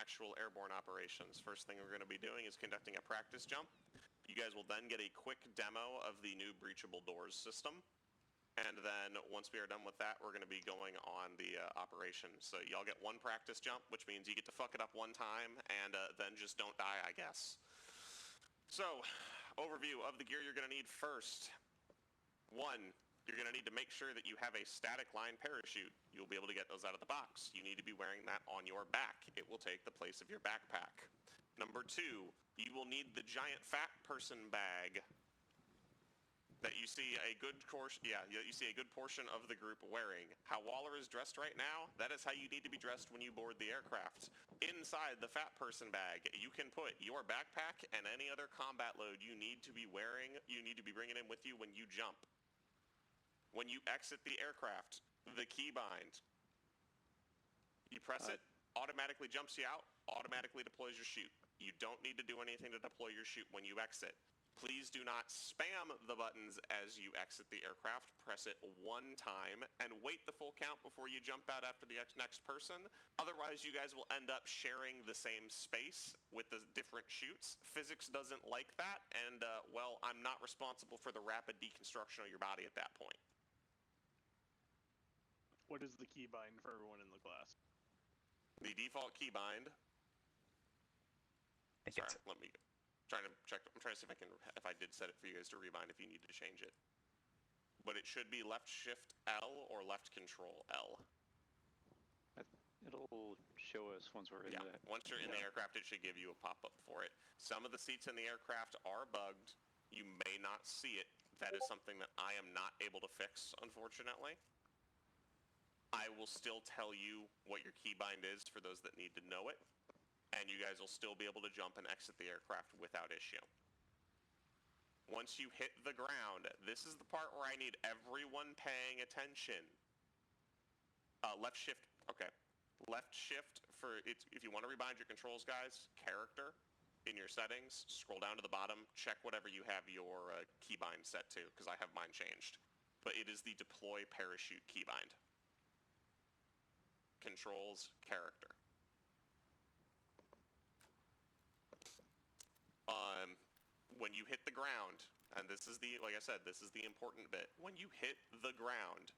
actual airborne operations. First thing we're going to be doing is conducting a practice jump. You guys will then get a quick demo of the new breachable doors system. And then once we are done with that, we're going to be going on the operation. So y'all get one practice jump, which means you get to fuck it up one time and then just don't die, I guess. So, overview of the gear you're going to need first. 1, you're going to need to make sure that you have a static line parachute. You'll be able to get those out of the box. You need to be wearing that on your back. It will take the place of your backpack. Number 2, you will need the giant fat person bag that you see a good portion of the group wearing. How Waller is dressed right now, that is how you need to be dressed when you board the aircraft. Inside the fat person bag, you can put your backpack and any other combat load you need to be wearing, you need to be bringing in with you when you jump. When you exit the aircraft, the keybind, you press it, automatically jumps you out, automatically deploys your chute. You don't need to do anything to deploy your chute when you exit. Please do not spam the buttons as you exit the aircraft. Press it one time and wait the full count before you jump out after the next person. Otherwise, you guys will end up sharing the same space with the different chutes. Physics doesn't like that, and, well, I'm not responsible for the rapid deconstruction of your body at that point. What is the keybind for everyone in the class? The default keybind... Sorry, let me... I'm trying to see if I did set it for you guys to rebind if you need to change it. But it should be left shift L or left control L. It'll show us once we're in the... Once you're in the aircraft, it should give you a pop-up for it. Some of the seats in the aircraft are bugged. You may not see it. That is something that I am not able to fix, unfortunately. I will still tell you what your keybind is for those that need to know it. And you guys will still be able to jump and exit the aircraft without issue. Once you hit the ground, this is the part where I need everyone paying attention. Left shift, okay. Left shift for, if you want to rebind your controls, guys, character, in your settings, scroll down to the bottom, check whatever you have your keybind set to, because I have mine changed. But it is the deploy parachute keybind. Controls, character. When you hit the ground, and this is the, like I said, this is the important bit. When you hit the ground,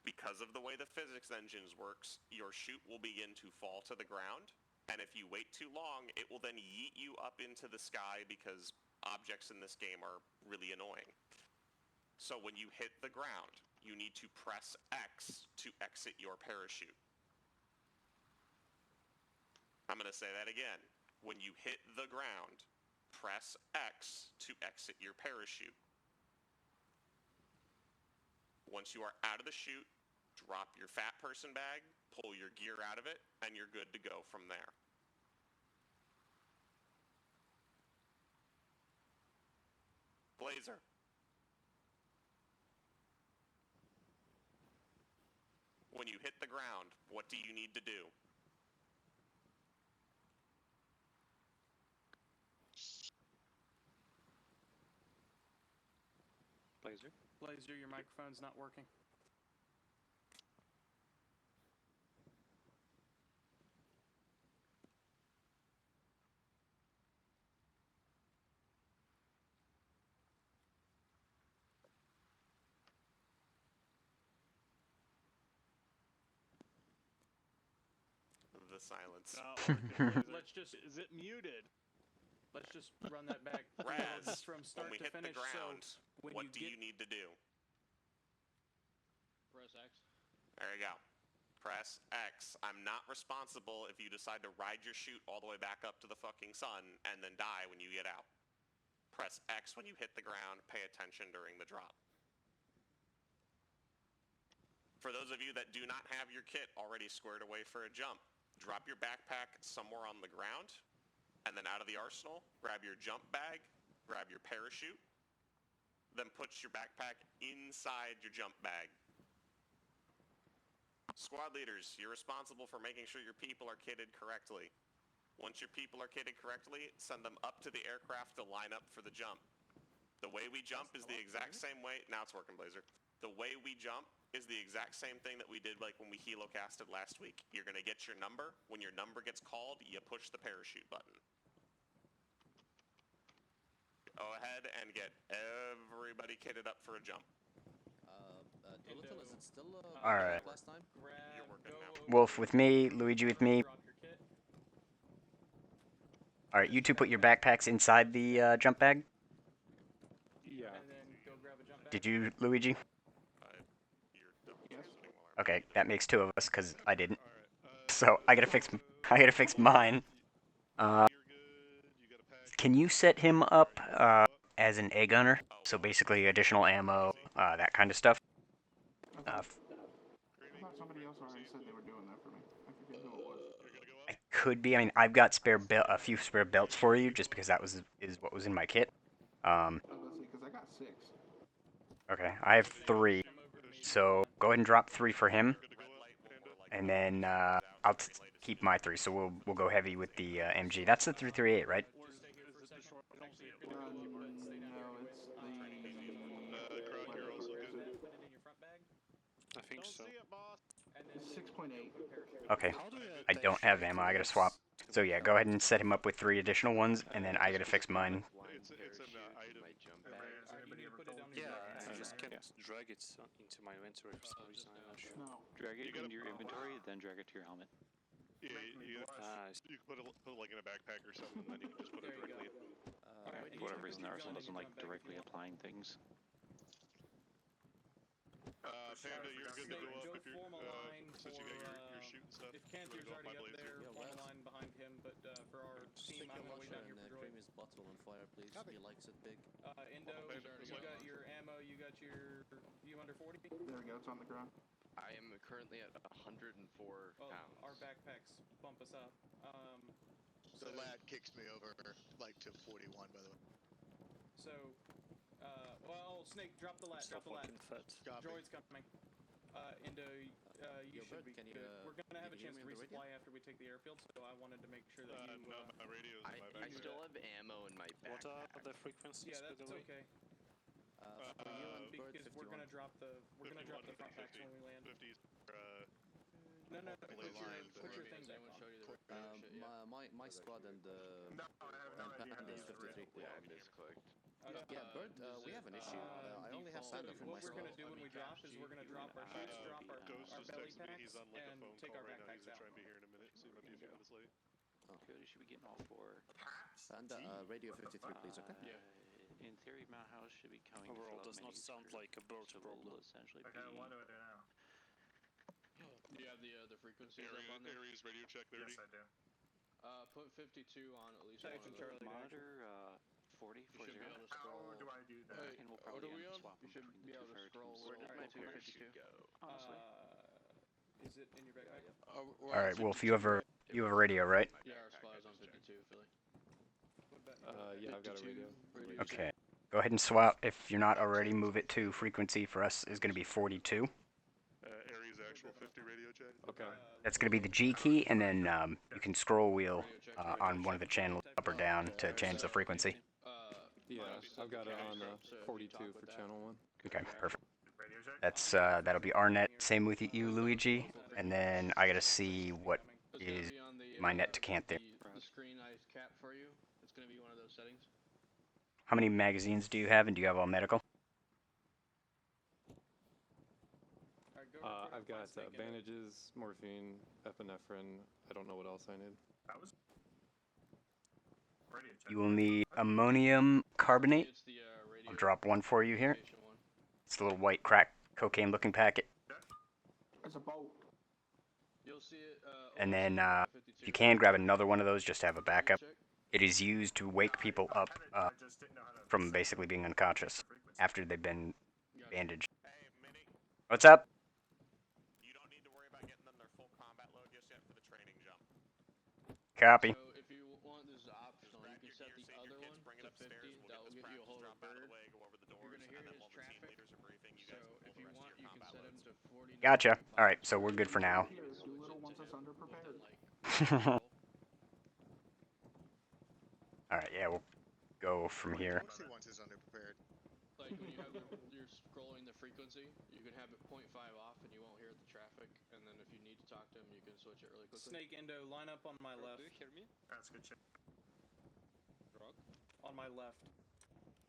because of the way the physics engines works, your chute will begin to fall to the ground. And if you wait too long, it will then yeet you up into the sky because objects in this game are really annoying. So when you hit the ground, you need to press X to exit your parachute. I'm going to say that again. When you hit the ground, press X to exit your parachute. Once you are out of the chute, drop your fat person bag, pull your gear out of it, and you're good to go from there. Blazer. When you hit the ground, what do you need to do? Blazer? Blazer, your microphone's not working. The silence. Let's just... Is it muted? Let's just run that back Raz, from start when we to hit finish. the ground, So when what do you need to do? Press X. There you go. Press X. I'm not responsible if you decide to ride your chute all the way back up to the fucking sun and then die when you get out. Press X when you hit the ground. Pay attention during the drop. For those of you that do not have your kit already squared away for a jump, drop your backpack somewhere on the ground, and then out of the arsenal, grab your jump bag, grab your parachute, then put your backpack inside your jump bag. Squad leaders, you're responsible for making sure your people are kitted correctly. Once your people are kitted correctly, send them up to the aircraft to line up for the jump. The way we jump is the exact same way. Now it's working, Blazer. The way we jump is the exact same thing that we did like when we helocasted last week. You're gonna get your number. When your number gets called, you push the parachute button. Go ahead and get everybody kitted up for a jump. Doolittle, is it still All like right. last time? You're working now. Wolf with me, Luigi with me. All right, you two put your backpacks inside the jump bag. Yeah. And then go grab a jump bag. Did you, Luigi? You're double Yes. transiting while I'm- Okay, that makes two of us because I didn't. Alright, So I gotta fix mine. You're good. You got a pack. Can you set him up as an egg gunner? So basically additional ammo, that kind of stuff. Creamy, I Uh, thought somebody else already said they were doing that for me. I forget who it was. you're gonna go up? I could be. I mean, I've got a few spare belts for you, just because that is what was in my kit. I was gonna say, because I got 6. Okay, I have 3. So go ahead and drop 3 for him, Good to go up, Panda? and then I'll keep my 3. So we'll go heavy with the MG. That's the 338, right? Or stay here for a second. I don't see it. But stay down No, here. it's the... Croc, you're also Put good. it in your front bag. I think Don't so. see it, boss. And then It's 6.8. Okay. How do I don't have ammo. I gotta swap. So yeah, go ahead and set him up with 3 additional ones, and then I gotta fix mine. It's an item. you need to put it down in Yeah, your I backpack. just can't drag it into my inventory for some reason. I'm not sure. No. Drag it You gotta- into your inventory, then drag it to your helmet. Yeah, you can put it like in a backpack or something, and then you can just put it There you directly go. in. Alright, For you whatever can reason, keep Arsenal going in doesn't your like front bag if directly you want. applying things. Panda, you're good to Snake, go up go if you're, form a line since you for, got your chute and stuff. If You wanna Cantier's go up already my up blazer? there, Yeah, form a let's- line behind him, but for our team, I'm gonna way down here for droid. Creamy's bottle on fire, please. Copy. He likes it big. Indo, Panda, you this way. got your ammo, you got your... You under 40? There we go, it's on the ground. I am currently at 104 Well, pounds. our backpacks bump us up. The lad kicks me over like to 41, by the way. So, well, Snake, drop the lat, drop the lat. Copy. Droid's coming. Indo, you Yo, should Bert, be can you, good. We're gonna have a can you chance to hear me on the radio? resupply after we take the airfield, so I wanted to make sure that you... No, my radio's in my I backpack. still have ammo in my What are backpack. the frequencies, yeah, by that's the way? okay. For you and Bert, Because we're 51. gonna drop the front packs 50. when we land. 50s, No, multiple put your lines, put your uh, thing back on. My squad and Panda is 53. Yeah, I misclicked. Yeah, Bert, we have an issue. I only have Panda for my What we're squad. gonna do when we drop is we're gonna drop our chutes, drop our Ghost just belly texted me. packs, He's on like a and phone take call our right now. He's backpacks gonna try out. and be here in a minute, so he might be a few minutes late. Good, you should be getting all 4. Panda, radio 53, please, okay? In theory, my house should be coming. Overall, from does not maybe sound like a bird so we'll problem. essentially Okay, be- what do I do now? Do you have the frequencies up on there? Aries radio check 30. Yes, I do. Put 52 on at least Section one of Charlie. those. Monitor 40 You for should be 0. able to scroll. How do I do that? Wait, And we'll what probably are we end up on? swapping You should between be the able two to fire scroll. teams. Where did my Alright, parachute go? Honestly. Is it in your backpack? we're All on right, Wolf, 52, you have a radio, right? Yeah, our supply is on 52, Philly. What about Yeah, I've got a radio. Okay. Go ahead and swap. If you're not already, move it to frequency for us is gonna be 42. Aries actual 50 radio check. Okay. That's gonna be the G key, and then you can scroll wheel on one of the channels up or down to change the frequency. Yeah, I've got it on 42 for channel 1. Okay, perfect. Radio check? That's that'll be our net. Same with you, Luigi. And then I gotta see what is my net to Cant there. The screen I cap for you, it's gonna be one of those settings. How many magazines do you have, and do you have all medical? Alright, go for it. I've got Find Snake Indo. bandages, morphine, epinephrine. I don't know what else I need. That was radio check. You will need ammonium carbonate. It's the radio. I'll drop one for you here. communication one. It's a little white crack cocaine-looking packet. It's a boat. You'll see it. And over then, 52. If you can, grab another one of those just to have a backup. Check. It is used to wake people up I just didn't know how to from set basically being unconscious frequency. after they've been Gotcha. bandaged. Hey, Mini, What's up? you don't need to worry about getting them their full combat load just yet for the training jump. Copy. So if you want, this is optional. Grab You your can set gear, the save your other kids, one bring it to upstairs. 50. We'll That get will this get you a practice whole jump out of bird. the way, go over the doors, You're gonna hear and then his while the team traffic. leaders are briefing, you So guys can if pull you the rest want, of you your can combat set him loads. to 40. Gotcha. All right, so we're good for now. Doolittle wants us underprepared. All right, yeah, we'll go from here. Of course he wants his underprepared. Like like when you have you're scrolling the frequency, you can have it 0.5 off and you won't hear the traffic. And then if you need to talk to him, you can switch it really quickly. Snake Endo, line up on my left. Do you hear me? That's good shit. Rock? On my left.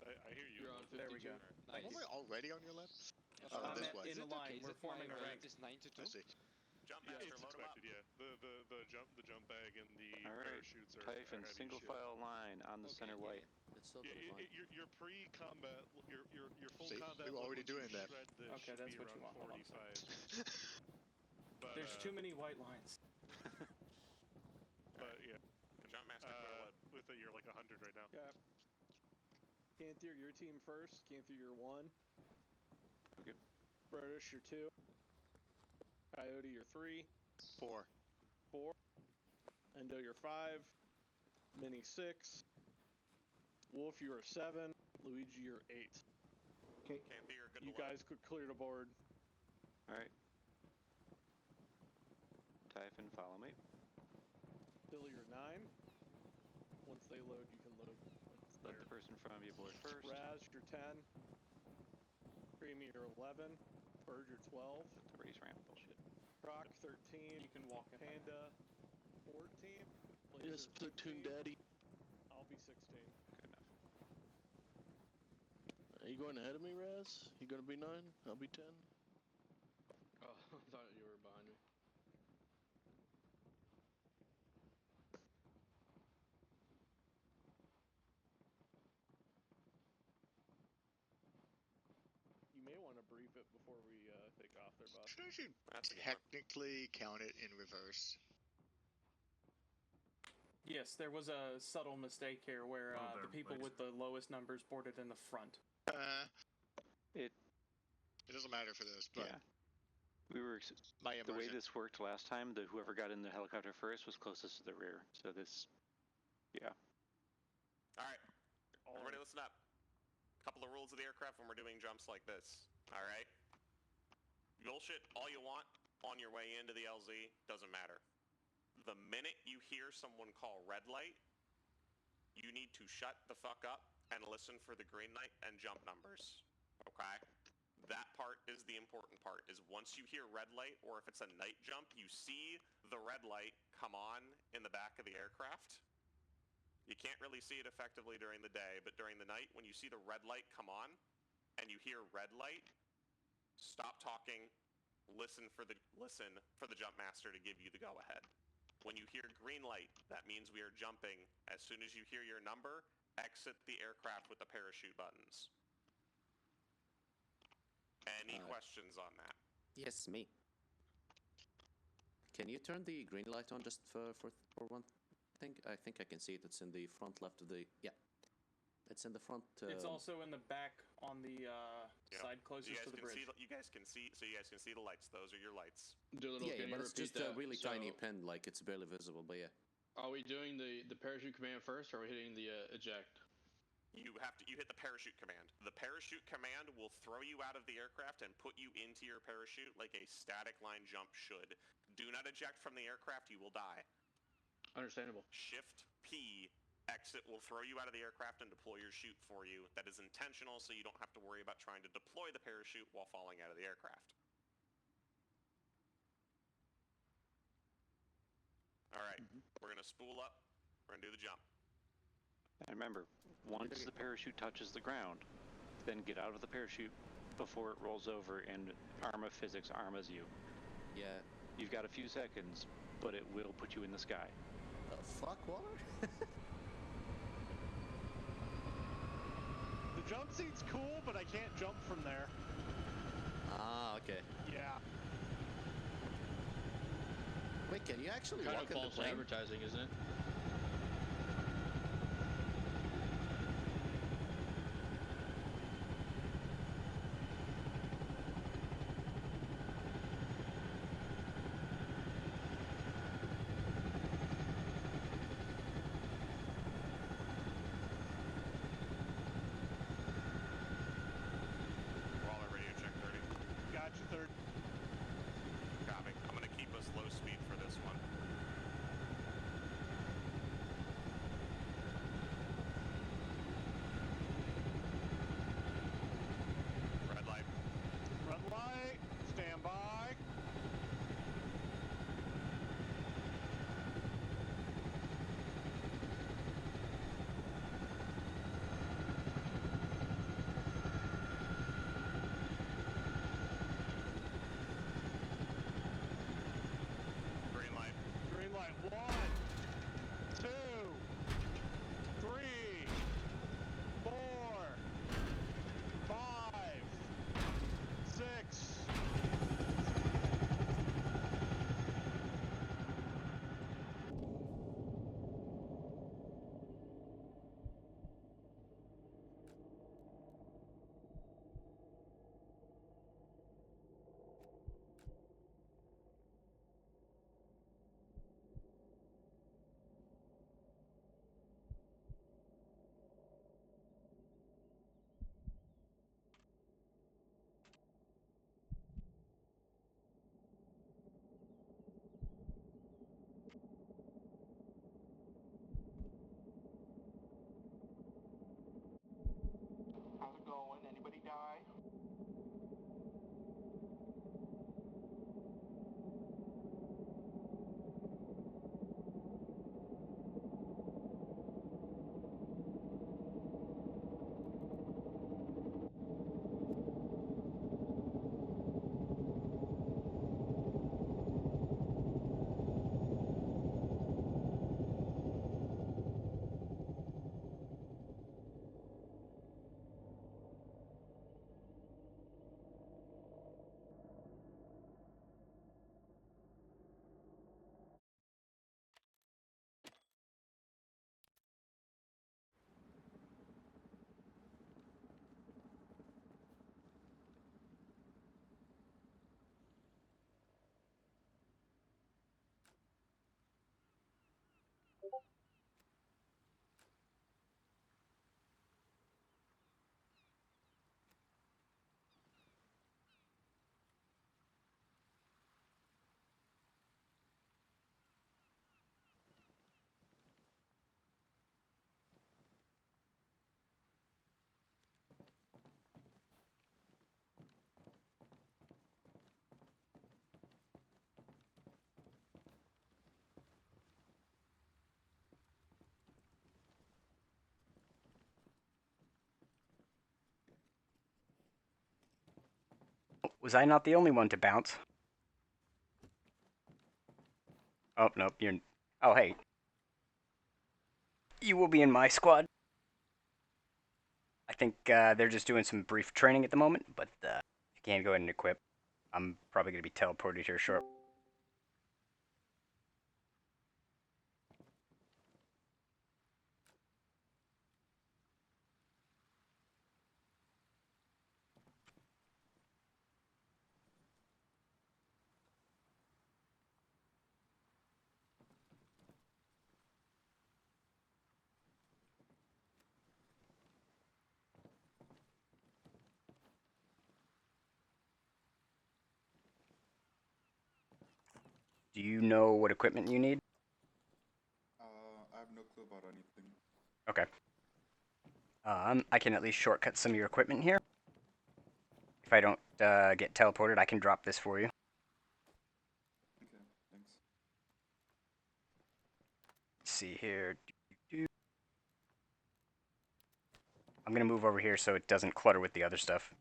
I hear you. You're on 52. There we go. Am I already on your left? I'm this at- way. in the line. We're forming a rank. Is 9 to 2? I see. Jump Yeah, master, it's load 'em up. expected. Yeah, the jump bag and the Alright, parachutes are Typhon, heavy single shit. file line on the center white. It's still Yeah, fine. your pre-combat, your full See, combat. we were already load, once doing you that. shred this Okay, should that's be what you around want. Hold on a 45. But, There's too many white lines. But yeah, Jump master, clear load. with it, you're like 100 right now. Okay. Canthier, your team first. Canthier, you're 1. Okay. British, you're 2. Coyote, you're 3. 4. 4. Endo, you're 5. Mini, 6. Wolf, you are 7. Luigi, you're 8. Okay. Canthy, you're good You to load. guys could clear the board. Alright. Typhon, follow me. Billy, you're 9. Once they load, you can load. Let the person in front of you board first. Raz, you're 10. Creamy, you're 11. Bird, you're 12. The raise ramp bullshit. Croc, 13. You can walk in. Panda, 14. Yes, Laser, platoon 15. daddy. I'll be 16. Good enough. Are you going ahead of me, Raz? You gonna be 9? I'll be 10. Oh, I thought you were behind me. You may want to brief it before we take off there, boss. Should I should That's a good one. technically count it in reverse? Yes, there was a subtle mistake here where Oh, the there, people right. with the lowest numbers boarded in the front. It doesn't matter for this, but Yeah. We were my the way immersion. this worked last time. That whoever got in the helicopter first was closest to the rear. So this, yeah. All right, everybody listen up. Couple of rules of the aircraft when we're doing jumps like this. All right. Bullshit all you want on your way into the LZ, doesn't matter. The minute you hear someone call red light, you need to shut the fuck up and listen for the green light and jump numbers. Okay? That part is the important part, is once you hear red light, or if it's a night jump, you see the red light come on in the back of the aircraft. You can't really see it effectively during the day, but during the night, when you see the red light come on and you hear red light, stop talking, listen for the jump master to give you the go ahead. When you hear green light, that means we are jumping. As soon as you hear your number, exit the aircraft with the parachute buttons. Any questions on that? Yes, me. Can you turn the green light on just for one thing? I think I can see it. It's in the front left of the... Yeah. It's in the front... It's also in the back on the Yeah. side closest to the bridge. You guys can see the lights. Those are your lights. Doolittle, Yeah, can you but it's repeat just a that? really tiny So, pen, like it's barely visible, but yeah. Are we doing the parachute command first, or are we hitting the eject? You hit the parachute command. The parachute command will throw you out of the aircraft and put you into your parachute like a static line jump should. Do not eject from the aircraft, you will die. Understandable. Shift P, exit will throw you out of the aircraft and deploy your chute for you. That is intentional, so you don't have to worry about trying to deploy the parachute while falling out of the aircraft. All right, we're gonna spool up. We're gonna do the jump. And remember, once the parachute touches the ground, then get out of the parachute before it rolls over and Arma physics armas you. Yeah. You've got a few seconds, but it will put you in the sky. Fuck water? The jump seat's cool, but I can't jump from there. Ah, okay. Yeah. Wait, can you actually Kind walk of in the false plane? advertising, isn't it? Waller radio check 30. Gotcha, third. Copy. I'm gonna keep us low speed for this one. Was I not the only one to bounce? Oh, nope, you're... Oh, hey. You will be in my squad. I think they're just doing some brief training at the moment, but you can go ahead and equip. I'm probably going to be teleported here short. Do you know what equipment you need? I have no clue about anything. Okay. I can at least shortcut some of your equipment here. If I don't get teleported, I can drop this for you. Okay, thanks. Let's see here. I'm going to move over here so it doesn't clutter with the other stuff.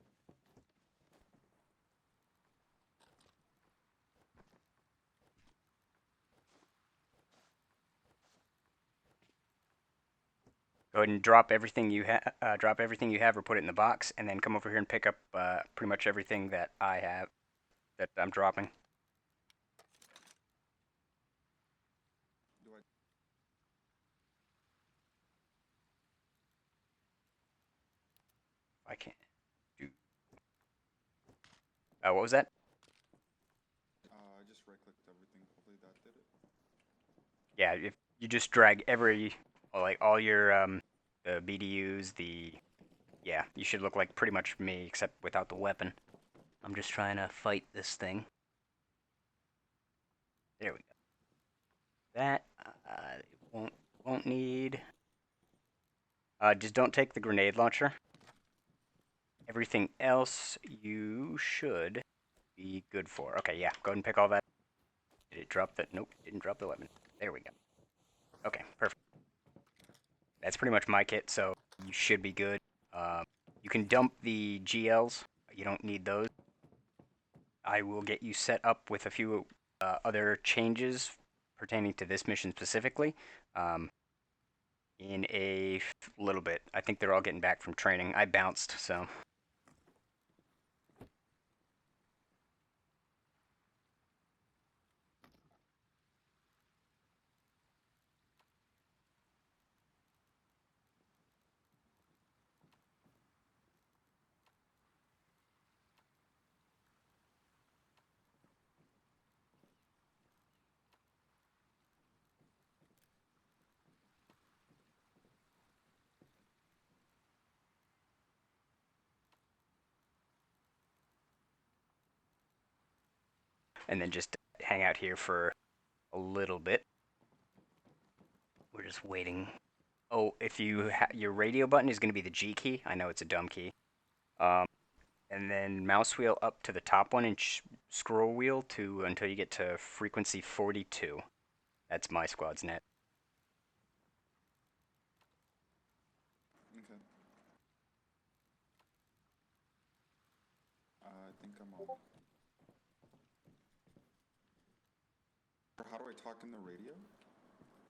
Go ahead and drop everything you have. Or put it in the box, and then come over here and pick up pretty much everything that I have that I'm dropping. Do I can't do. What was that? I just right-clicked everything. Hopefully that did it. Yeah, if you just drag all your the BDUs, yeah, you should look like pretty much me except without the weapon. I'm just trying to fight this thing. There we go. That won't need. Just don't take the grenade launcher. Everything else you should be good for. Okay, yeah, go ahead and pick all that. Did it drop that? Nope, didn't drop the weapon. There we go. Okay, perfect. That's pretty much my kit, so you should be good. You can dump the GLs. You don't need those. I will get you set up with a few other changes pertaining to this mission specifically in a little bit. I think they're all getting back from training. I bounced, so... And then just hang out here for a little bit. We're just waiting. Oh, if you your radio button is going to be the G key. I know it's a dumb key. And then mouse wheel up to the top one and scroll wheel to until you get to frequency 42. That's my squad's net. Okay. I think I'm on. How do I talk in the radio?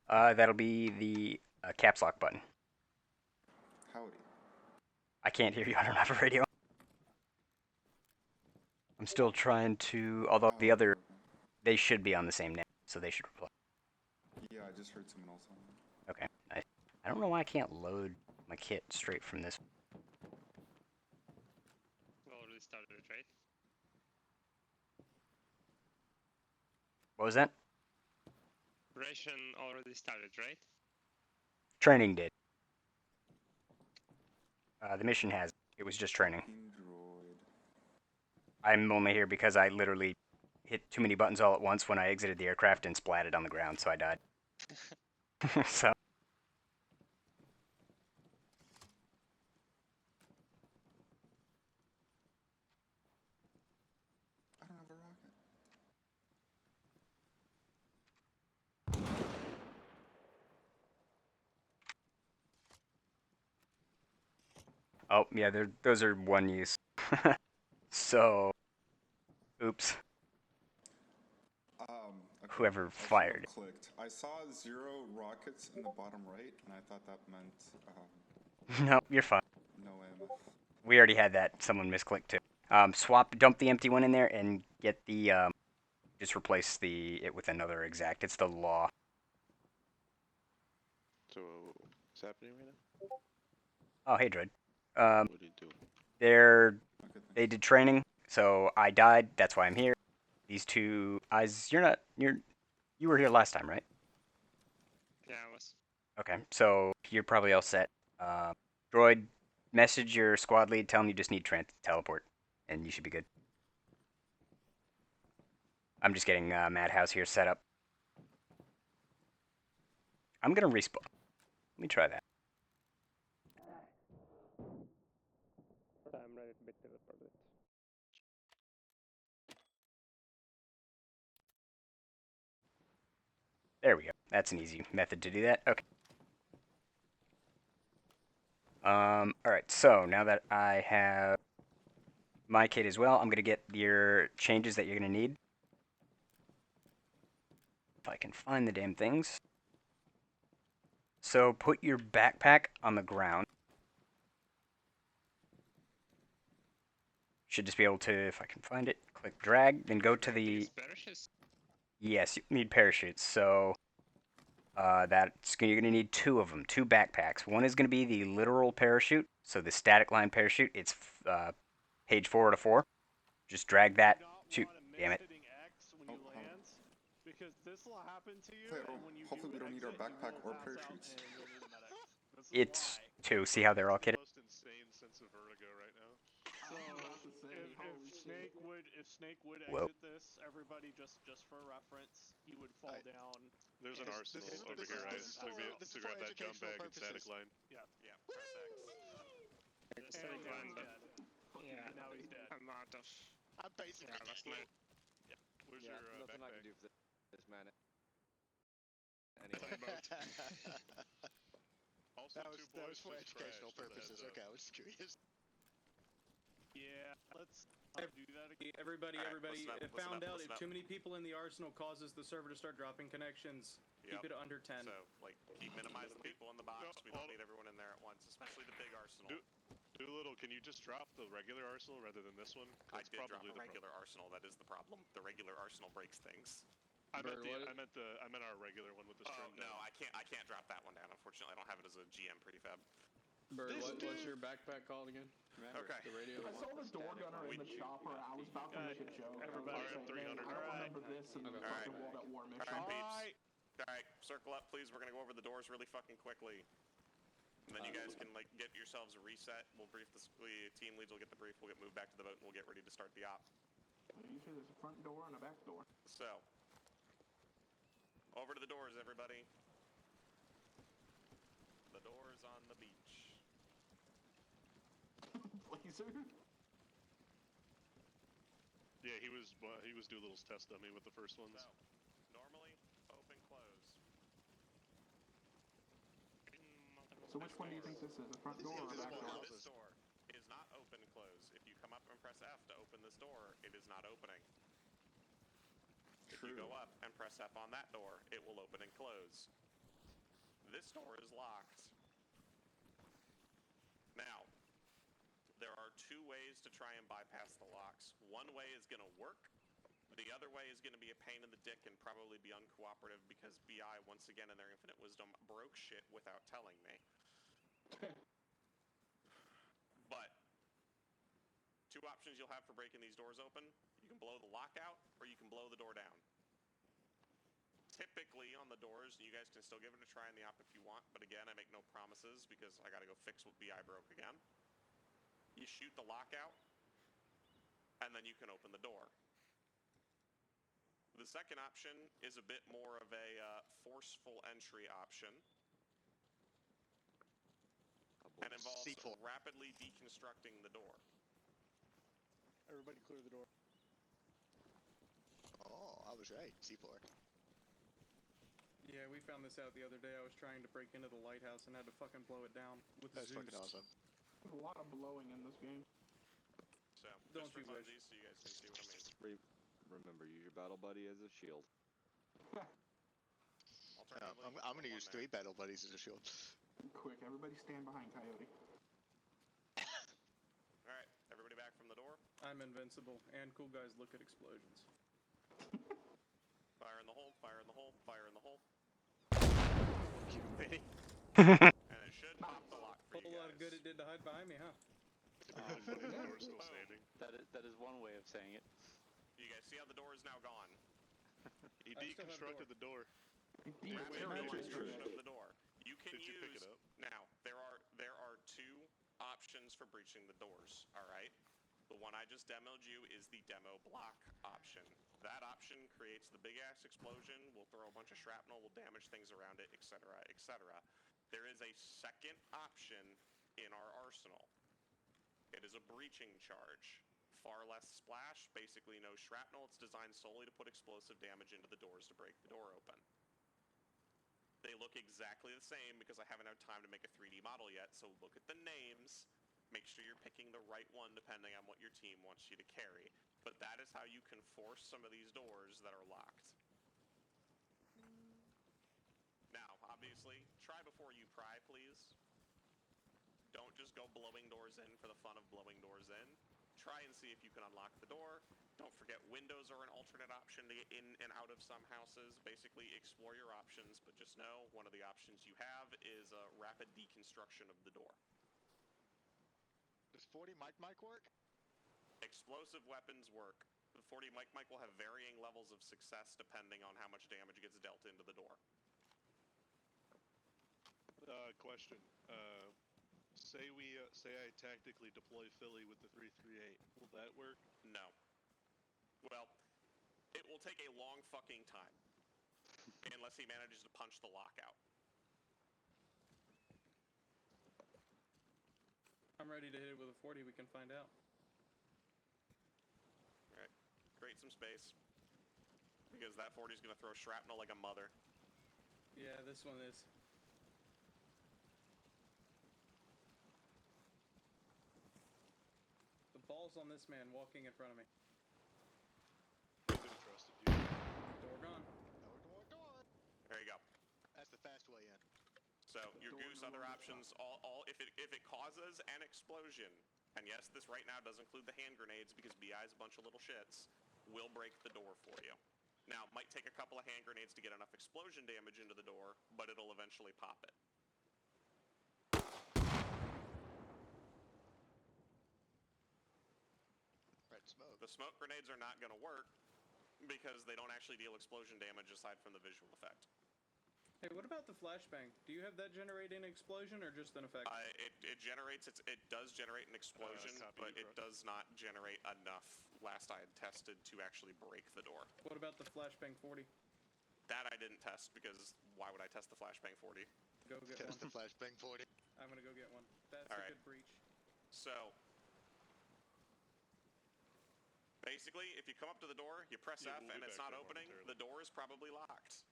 That'll be the caps lock button. Howdy. I can't hear you. I don't have a radio. I'm still trying to, although the other, they should be on the same net, so they should reply. Yeah, I just heard someone else on that. Okay, nice. I don't know why I can't load my kit straight from this. Already started, right? What was that? Ration already started, right? Training did. The mission has. It was just training. I'm only here because I literally hit too many buttons all at once when I exited the aircraft and splatted on the ground, so I died. So. I don't have a rocket. Oh, yeah, those are one use. So, Oops. Okay, Whoever I fired it. clicked. I saw 0 rockets in the bottom right, and I thought that meant No, you're fine. no ammo. We already had that. Someone misclicked too. Dump the empty one in there and get the, just replace it with another exact. It's the law. So, what's happening right now? Oh, hey, Droid. What do you do? They did training, so I died. That's why I'm here. These two eyes, you were here last time, right? Yeah, I was. Okay, so you're probably all set. Droid, message your squad lead. Tell him you just need teleport, and you should be good. I'm just getting Madhouse here set up. I'm gonna respawn. Let me try that. I'm ready to be teleported. There we go. That's an easy method to do that. Okay. Alright, so now that I have my kit as well, I'm going to get your changes that you're going to need. If I can find the damn things. So put your backpack on the ground. Should just be able to, if I can find it, click drag, then go to the... Yes, you need parachutes. So you're going to need 2 of them, 2 backpacks. One is going to be the literal parachute, so the static line parachute. It's page 4 out of 4. Just drag that. Shoot, damn it. Because this will happen to you, Wait, and when you hopefully we don't need our exit, backpack you or will pass out parachutes. and you'll need a medic. This is It's why. 2. See how they're all kitted? Most insane sense of vertigo right now. So if Snake would Whoa. exit this, everybody just for reference, he would fall down. There's an arsenal over here. I to grab that jump bag and static line. Yeah. Yeah, press X. Just And static now line, he's but dead. yeah, And now he's dead. I'm out of. I'm basically Yeah, that's my. Where's Yeah, your nothing I backpack? can do for this man. Anyway. Also, that 2 was boys for just educational crashed, purposes. so Okay, I was just curious. Yeah, let's do that again. Everybody, Alright, everybody, listen up, it listen found up, out listen if up. too many people in the arsenal causes the server to start dropping connections. Yep. Keep it under 10. So, like, minimize the people in the box. We don't need everyone in there at once, especially the big arsenal. Doolittle, can you just drop the regular arsenal rather than this one? I That's did drop probably a regular arsenal. That is the problem. The regular arsenal breaks things. I meant Bird, I meant our regular one with the string no, down. I can't drop that one down. Unfortunately, I don't have it as a GM prefab. Bird, what's your backpack called again? Remember, Okay. The radio? I saw the door gunner in the chopper. I was about to make a joke. Everybody, I was like, man, I don't remember this in the Okay. fucking World at War mission. Alright, peeps. Alright, circle up, please. We're gonna go over the doors really fucking quickly. And then you guys can, like, get yourselves a reset. We'll brief the team leads. We'll get the brief. We'll get moved back to the boat, and we'll get ready to start the op. Usually there's a front door and a back door. So, over to the doors, everybody. The doors on the beach. Blazer? Yeah, he was Doolittle's test dummy with the first ones. So, normally, open, close. So which one do you think this is? The front door or back door? This door is not open, close. If you come up and press F to open this door, it is not opening. If you go up and press F on that door, it will open and close. This door is locked. Now, there are 2 ways to try and bypass the locks. One way is going to work. The other way is going to be a pain in the dick and probably be uncooperative because BI, once again in their infinite wisdom, broke shit without telling me. But 2 options you'll have for breaking these doors open. You can blow the lock out, or you can blow the door down. Typically on the doors, you guys can still give it a try in the op if you want, but again, I make no promises because I gotta go fix what BI broke again. You shoot the lock out, and then you can open the door. The second option is a bit more of a forceful entry option. And involves rapidly deconstructing the door. Everybody clear the door. Oh, I was right. C4. Yeah, we found this out the other day. I was trying to break into the lighthouse and had to fucking blow it down with That's Zeus. fucking awesome. There's a lot of blowing in this game. So, Don't just for you wish. funsies, so you guys can see what I mean. Remember, use your battle buddy as a shield. I'm gonna use 3 battle buddies as a shield. Quick, everybody stand behind Coyote. Alright, everybody back from the door. I'm invincible, and cool guys look at explosions. Fire in the hole, fire in the hole, fire in the hole. And it should pop the lock for you Whole lot of good guys. it did to hide behind me, huh? Door's still standing. That is one way of saying it. You guys see how the door is now gone? He I still have deconstructed the door. Deconstruction of the door. You can Did you pick use it up? now. There are 2 options for breaching the doors. All right. The one I just demoed you is the demo block option. That option creates the big ass explosion. We'll throw a bunch of shrapnel. We'll damage things around it, etc., etc. There is a second option in our arsenal. It is a breaching charge. Far less splash, basically no shrapnel. It's designed solely to put explosive damage into the doors to break the door open. They look exactly the same because I haven't had time to make a 3D model yet, so look at the names. Make sure you're picking the right one depending on what your team wants you to carry. But that is how you can force some of these doors that are locked. Now, obviously, try before you pry, please. Don't just go blowing doors in for the fun of blowing doors in. Try and see if you can unlock the door. Don't forget windows are an alternate option to get in and out of some houses. Basically, explore your options, but just know one of the options you have is a rapid deconstruction of the door. Does 40 Mike work? Explosive weapons work. The 40 Mike will have varying levels of success depending on how much damage gets dealt into the door. Question. Say I tactically deploy Philly with the 338. Will that work? No. Well, it will take a long fucking time. Unless he manages to punch the lock out. I'm ready to hit it with a 40, we can find out. Alright, create some space. Because that 40 is going to throw shrapnel like a mother. Yeah, this one is. The ball's on this man walking in front of me. I could have trusted you. Door gone. Door. There you go. That's the fast way in. So your goose, other options, all if it causes an explosion, and yes, this right now does include the hand grenades because BI's a bunch of little shits, will break the door for you. Now, it might take a couple of hand grenades to get enough explosion damage into the door, but it'll eventually pop it. Red smoke. The smoke grenades are not going to work because they don't actually deal explosion damage aside from the visual effect. Hey, what about the flashbang? Do you have that generate an explosion or just an effect? It generates, it does generate an explosion, but it does not generate enough, last I had tested, to actually break the door. What about the flashbang 40? That I didn't test because why would I test the flashbang 40? Go get Test one. the flashbang 40. I'm gonna go get one. That's All a right. good breach. So, basically, if you come up to the door, you press Yeah, F we'll and be it's back not there opening, momentarily. the door is probably locked.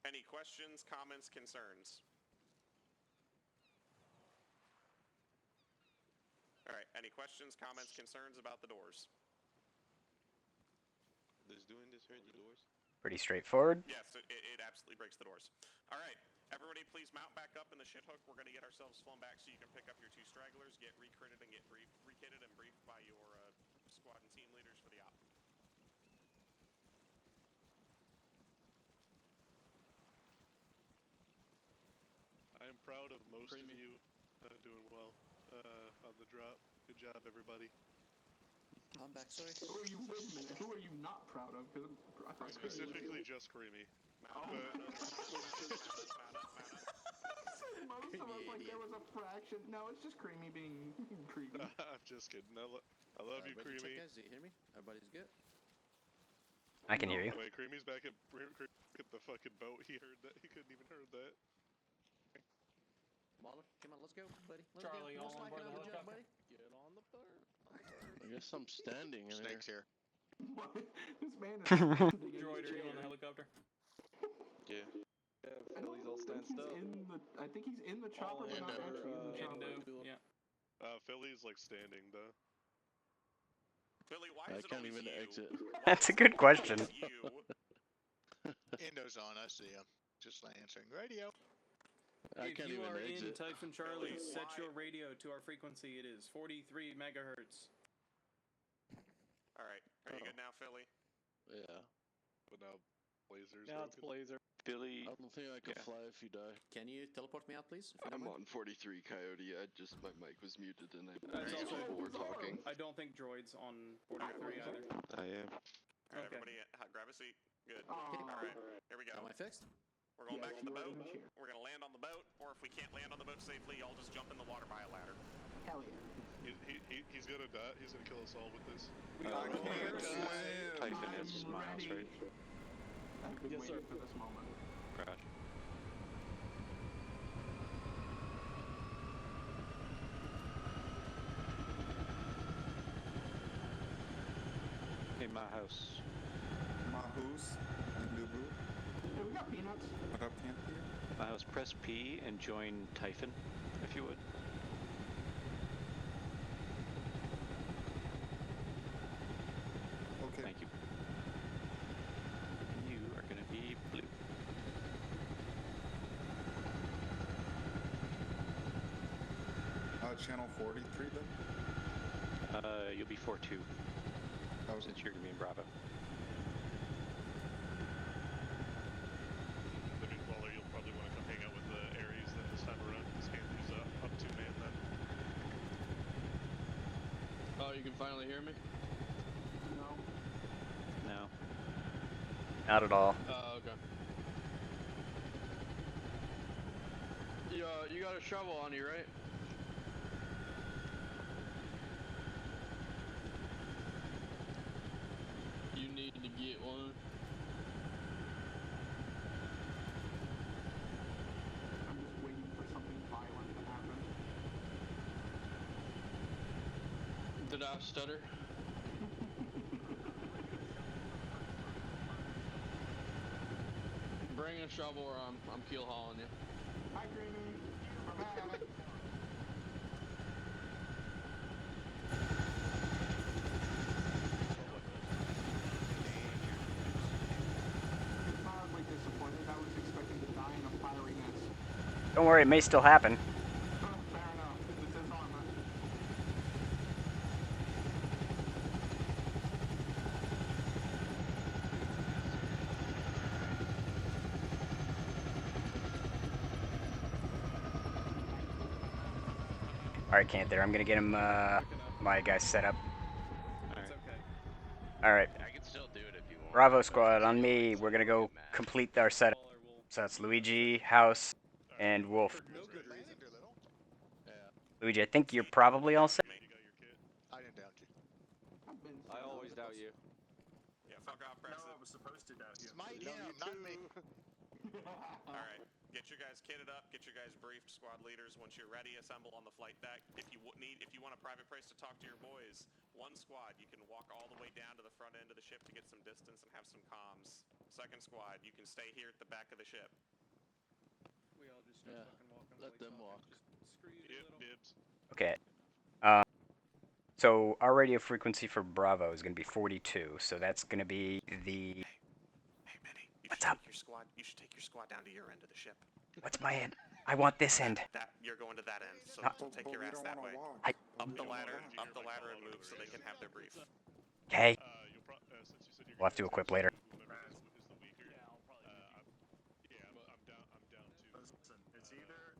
Any questions, comments, concerns? All right, any questions, comments, concerns about the doors? Does doing this hurt the doors? Pretty straightforward. Yes, it absolutely breaks the doors. All right, everybody please mount back up in the shit hook. We're going to get ourselves flown back so you can pick up your 2 stragglers, get recritted and get rekitted and briefed by your squad and team leaders for the op. I am proud of most of you doing well on the drop. Good job, everybody. I'm back, sorry. Who are you? Wait a minute. Who are you not proud of? Because I thought Specifically, just Creamy. Most of us like there was a fraction. No, it's just Creamy being creepy. I'm just kidding. I love you, Ready to check, Creamy. guys? Do you hear me? Everybody's good? I can hear you. Wait, Creamy's back at the fucking boat. He heard that. He couldn't even heard that. Marlon, come on, let's go, buddy. Let's Charlie, go. all on board the Good job, helicopter. buddy. Get on the bird. I guess I'm standing in Snake's here. What? This man is. Droid, are you on the helicopter? Yeah. Philly's all stand still. I think he's in the chopper, but not actually in the chopper. Yeah. Philly's like standing though. Philly, why I is it can't always even you? exit. That's a good question. Indo's on, I see him. Just answering radio. I If can't you even are in exit. Typhon Charlie, Philly, set why? your radio to our frequency. It is 43 megahertz. All right, are you good now, Philly? Yeah. But now Blazer's Now it's broken. Blazer. Philly. I don't think I can fly if you die. Can you teleport me out, please? if you don't I'm mind? on 43 Coyote. My mic was muted and It's also, people were talking. I don't think droid's on 43 either. I am. All right, Okay. everybody, grab a seat. Good. Oh, All right, here we go. Am I fixed? We're going Yes, back to the you are boat. in the chair. We're gonna land on the boat, or if we can't land on the boat safely, y'all just jump in the water by a ladder. Hell yeah. He's gonna die. He's gonna kill us all with this. Typhon is Miles, right? I've been Yes, waiting sir. for this moment. Crash. In my house. Mahoos, Lubu. Hey, we got peanuts. What up, Camp here? My house. Press P and join Typhon, if you would. Okay. Thank you. You are gonna be blue. Channel 43 then? You'll be 4-2, Okay. since you're gonna be in Bravo. That means Waller, you'll probably want to come hang out with the Ares then this time around. Because Andrew's up 2-man then. Oh, you can finally hear me? No. No. Not at all. Oh, okay. You got a shovel on you, right? You need to get one. I'm just waiting for something violent to happen. Did I stutter? Bring a shovel or I'm keel hauling you. Hi, Greeny. We're back. Mildly disappointed. I was expecting to die in a fiery mess. Don't worry, it may still happen. Fair enough. This is armor. Alright, Canther, I'm gonna get him, my guys set up. It's okay. Alright. I can still do it if you want. Bravo squad, on me. We're gonna go complete our setup. Waller will. So that's Luigi, House, and Wolf. For no good reason. Landing too little. Luigi, I think you're probably all set. You got your kit. I didn't doubt you. I've been I always doubt you. Yeah, fuck off, press it. was supposed to doubt you. Smite him, not me. All right, get your guys kitted up, get your guys briefed, squad leaders. Once you're ready, assemble on the flight deck. If you want a private place to talk to your boys, one squad, you can walk all the way down to the front end of the ship to get some distance and have some comms. Second squad, you can stay here at the back of the ship. We all just Yeah, fucking walk on let them walk. Just screw you, Yep, little. dibs. Okay. So our radio frequency for Bravo is gonna be 42. So that's gonna be the. Hey, Minnie, What's up? You should take your squad down to your end of the ship. What's my end? I want this end. You're going to that end, so No. take your ass that way. I- Up the ladder and move so they can have their brief. Okay. You'll since you said you're We'll have to equip later. whoever is the weaker. I'm down to. Listen, it's either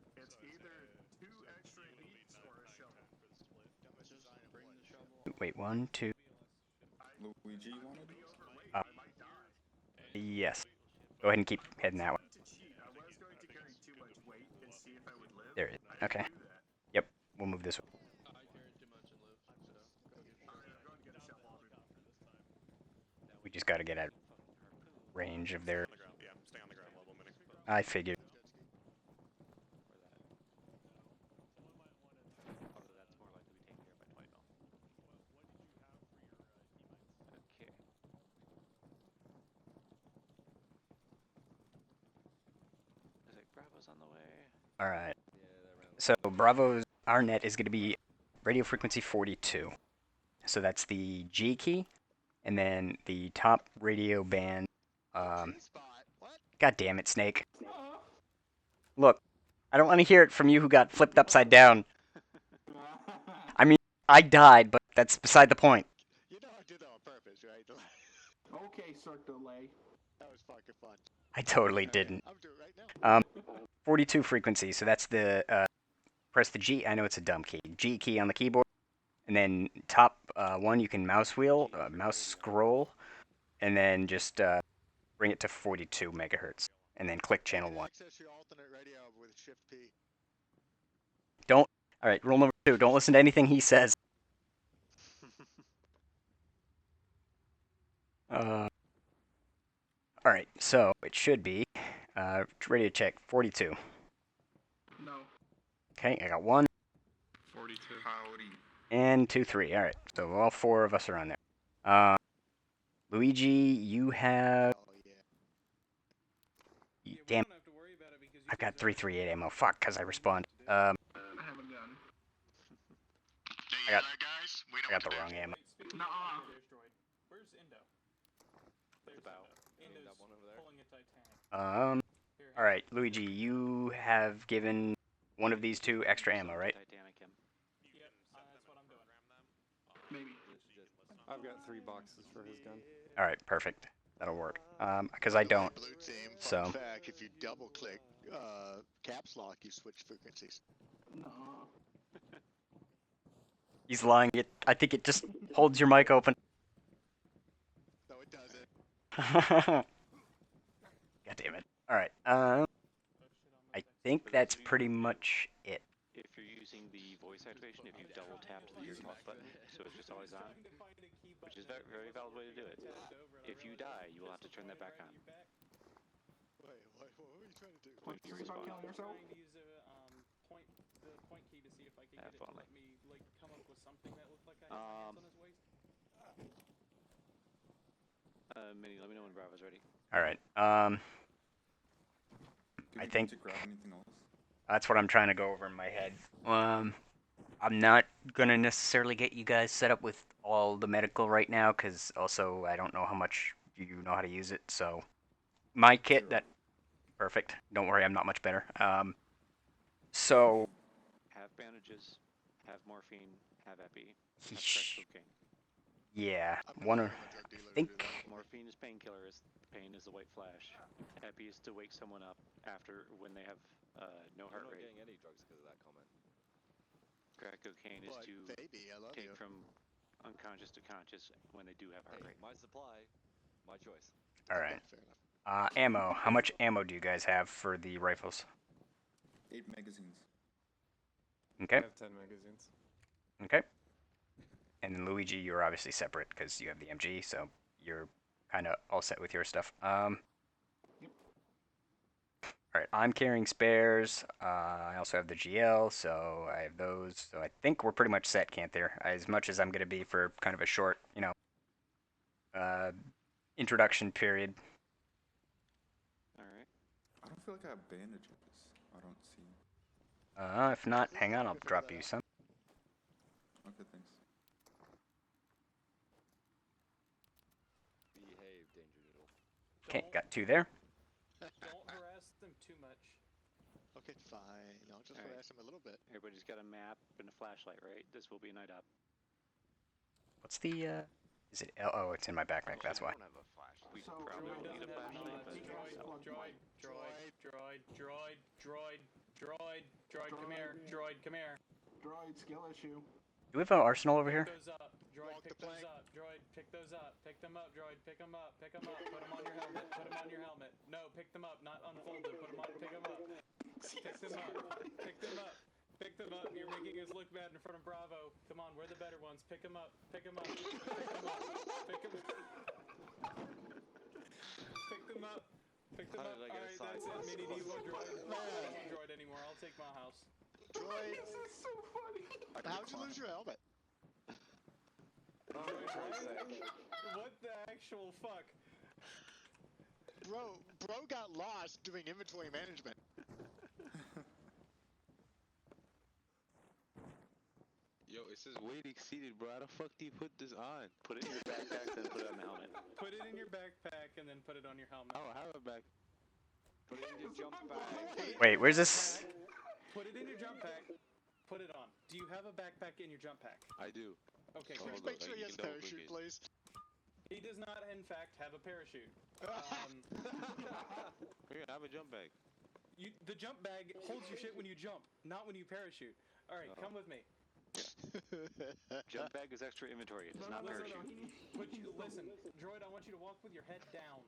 two extra elites or a shovel. Dumbest design in Bring one. the shovel. Wait, 1, 2. Luigi wanted? Uh, yes. Go ahead and keep heading that way. To cheat, I was going to carry too much weight and see if I would live. There it is. I Okay. didn't do that. Yep. We'll move this way. I carried too much and lived, so go get Alright, I'm going to get a shovel. I'll be back. We just gotta get out of range of their. On the ground, yeah, stay on the ground level, Minnie. I figured. Although that's more likely to be taken care of by Twilight. Okay. As Bravo's on the way. All right. So Bravo's our net is going to be radio frequency 42. So that's the G key, and then the top radio band. God damn it, Snake. Look, I don't want to hear it from you who got flipped upside down. I mean, I died, but that's beside the point. You know I did that on purpose, right? Okay, Cirque du Soleil. That was fucking fun. I totally didn't. I'm doing it right now. 42 frequency, so that's the, press the G, I know it's a dumb key, G key on the keyboard, and then top one you can mouse wheel, mouse scroll, and then just bring it to 42 megahertz, and then click channel 1. Access your alternate radio with Shift P. Alright, rule number 2, don't listen to anything he says. Alright, so it should be, radio check, 42. No. Okay, I got 1. 42. Howdy. And 2, 3. Alright, so all 4 of us are on there. Luigi, you have... Damn. I've got 338 ammo. Fuck, because I respond. I have a gun. I got the wrong ammo. Nuh-uh. Where's Indo? The bow. Indo's That one over there. pulling a Titanic. Alright, Luigi, you have given one of these 2 extra ammo, right? Titanic him. Yep, that's what I'm doing. Maybe. I've got 3 boxes for his gun. Alright, perfect. That'll work. Because I don't. Blue team, So. fun fact, if you double click caps lock, you switch frequencies. Nuh-uh. He's lying. I think it just holds your mic open. No, it doesn't. God damn it. Alright, I think that's pretty much it. If you're using the voice activation, if you double tap to your talk button, so it's just always on, which is a very, very valid way to do it. If you die, you will have to turn that back on. Wait, what were you trying to do? What's this about killing yourself? Trying to use the point key to see if I can get it to let me like come up with something that looked like I had my hands on his waist. Minnie, let me know when Bravo's ready. Alright, I think Did you grab anything else? that's what I'm trying to go over in my head. I'm not gonna necessarily get you guys set up with all the medical right now, because also I don't know how much you know how to use it, so... My kit, that... Perfect. Don't worry, I'm not much better. So... Have bandages, have morphine, have epi, have crack cocaine. Yeah, I think... Morphine is painkiller, pain is the white flash. Epi is to wake someone up after when they have no heart rate. I'm not getting any drugs because of that comment. Crack cocaine is But, to baby, I love take you. from unconscious to conscious when they do have heart rate. My supply, my choice. Alright. Fair enough. Ammo. How much ammo do you guys have for the rifles? 8 magazines. Okay. I have 10 magazines. Okay. And then Luigi, you're obviously separate because you have the MG, so you're kind of all set with your stuff. Alright, I'm carrying spares. I also have the GL, so I have those. So I think we're pretty much set, Canther. As much as I'm going to be for kind of a short, introduction period. Alright. I don't feel like I have bandages. I don't see. If not, hang on, I'll drop you some. Okay, thanks. Behave, Danger Noodle. Okay, got 2 there. Don't harass them too much. Okay, fine. I'll just Alright. harass him a little bit. Everybody's got a map and a flashlight, right? This will be a night up. What's the, is it L? Oh, it's in my backpack, that's why. I don't have a flashlight. We So, probably droid don't need a doesn't have flashlight, but... Droid, come here. Droid, come here. Droid, skill issue. Do we have an arsenal over here? Pick those up. Droid, pick those up. Droid, pick those up. Pick them up, Droid. Pick them up. Pick them up. Put them on your helmet. Put them on your helmet. No, pick them up. Not unfolded. Put them on. Pick them up. Pick them up. Pick them up. Pick them up. You're making us look bad in front of Bravo. Come on, we're the better ones. Pick them up. Pick them up. Pick them up. Pick them up. Pick them up. Pick them How up. did I get a Alright, size that's it. Mini D plus? won't droid anymore. I'll take my house. Droid, This is so funny. how'd you lose your helmet? What the actual fuck? Bro got lost doing inventory management. Yo, it says weight exceeded, bro. How the fuck do you put this on? Put it in your backpack, then put it on the helmet. Put it in your backpack and then put it on your helmet. I don't have a back. Put it in your jump bag. Wait, where's this? Put it in your jump pack. Put it on. Do you have a backpack in your jump pack? I do. Okay, Oh, great. hold Make on, sure he you has a can double parachute, click please. He does not, in fact, have a parachute. Here, I have a jump bag. The jump bag holds your shit when you jump, not when you parachute. All right, come with me. Jump bag is extra inventory. It does not parachute. Listen, droid. I want you to walk with your head down.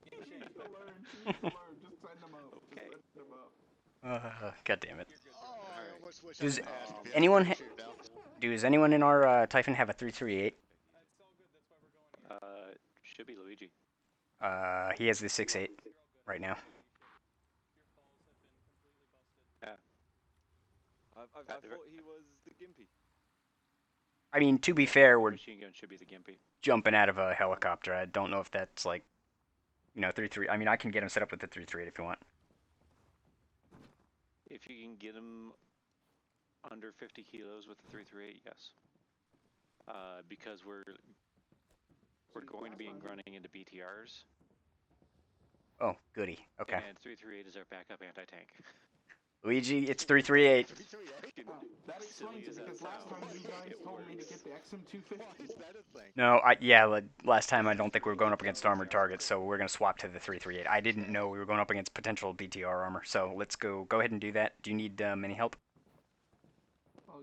He needs to learn. He needs to learn. Just send him up. Okay. Just send him up. God damn it. Oh, I almost wish Does I had asked if he has a anyone parachute now. does anyone in our Typhon have a 338? Should be Luigi. He has the 6.8 right now. Yeah. I thought he was the Gimpy. I mean, to be fair, we're Machine gun should be the Gimpy. jumping out of a helicopter. I don't know if that's like, 3.3. I mean, I can get him set up with the 3.38 if you want. If you can get him under 50 kilos with the 338, yes. Because we're going to be running into BTRs. Oh, goody. Okay. And 338 is our backup anti-tank. Luigi, it's 338. That explains it, because last time you guys told me to get the XM250. Is that a thing? No, last time I don't think we were going up against armored targets, so we're going to swap to the 338. I didn't know we were going up against potential BTR armor, so let's go ahead and do that. Do you need any help? Well,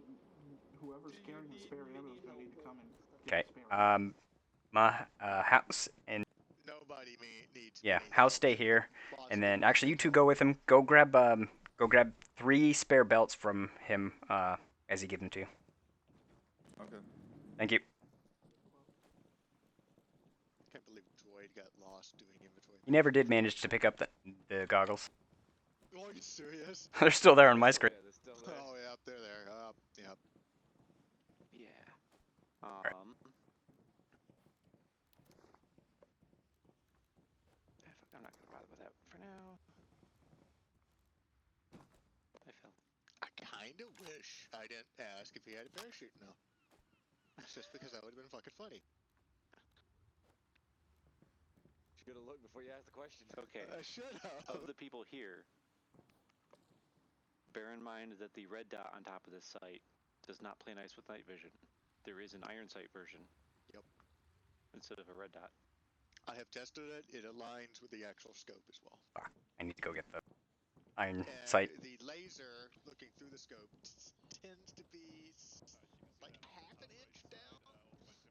whoever's carrying the spare ammo is going to need to come and Okay. get the spare ammo. House and Nobody needs. yeah, any House help. stay here, Boss and then actually you two go with him. Go grab 3 spare belts from him as he gives them to you. Okay. Thank you. Can't believe Droid got lost doing inventory. You never did manage to pick up the goggles. Oh, are you serious? They're still there on my screen. Yeah, they're still there. Oh, yeah, they're there. Yep. Yeah. I'm not gonna bother with that for now. I fell. I kind of wish I didn't ask if he had a parachute now. It's just because that would have been fucking funny. Should have looked before you asked the question. Okay. I should have. Of the people here, bear in mind that the red dot on top of this site does not play nice with night vision. There is an iron sight version. Yep. Instead of a red dot. I have tested it. It aligns with the actual scope as well. I need to go get the iron And sight. the laser looking through the scope tends to be like half an inch down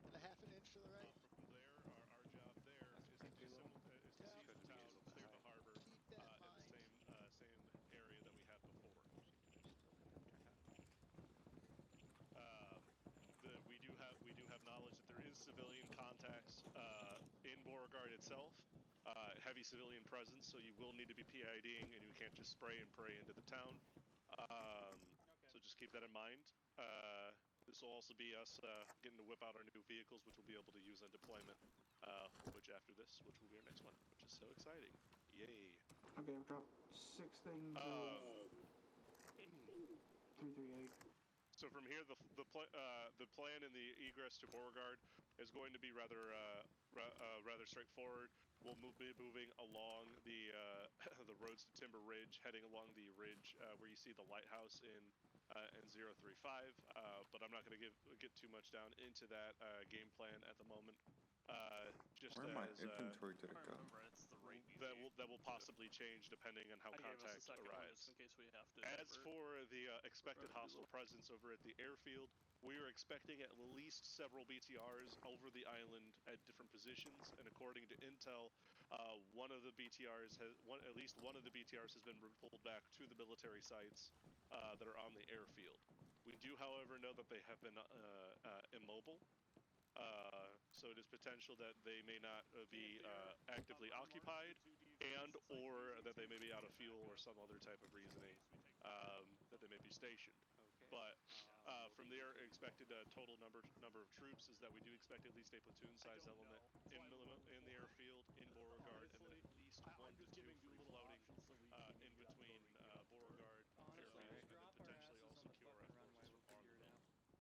and a half an inch to the right. From there, our job there is to see the town, clear the harbor in the same area that we had before. We do have knowledge that there is civilian contacts in Beauregard itself. Heavy civilian presence, so you will need to be PIDing, and you can't just spray and pray into the town. So just keep that in mind. This will also be us getting to whip out our new vehicles, which we'll be able to use on deployment, which after this, which will be our next one, which is so exciting. Yay. Okay, I've dropped 6 things. 338. So from here, the plan in the egress to Beauregard is going to be rather straightforward. We'll be moving along the the roads to Timber Ridge, heading along the ridge where you see the lighthouse in 035. But I'm not going to get too much down into that game plan at the moment. Just Where in my inventory did it go? That will possibly change depending on how contact arrives. As for the expected hostile presence over at the airfield, we are expecting at least several BTRs over the island at different positions, and according to intel, at least one of the BTRs has been pulled back to the military sites that are on the airfield. We do, however, know that they have been immobile. So it is potential that they may not be actively occupied, and or that they may be out of fuel or some other type of reasoning that they may be stationed. But from there, expected total number of troops is that we do expect at least a platoon-sized element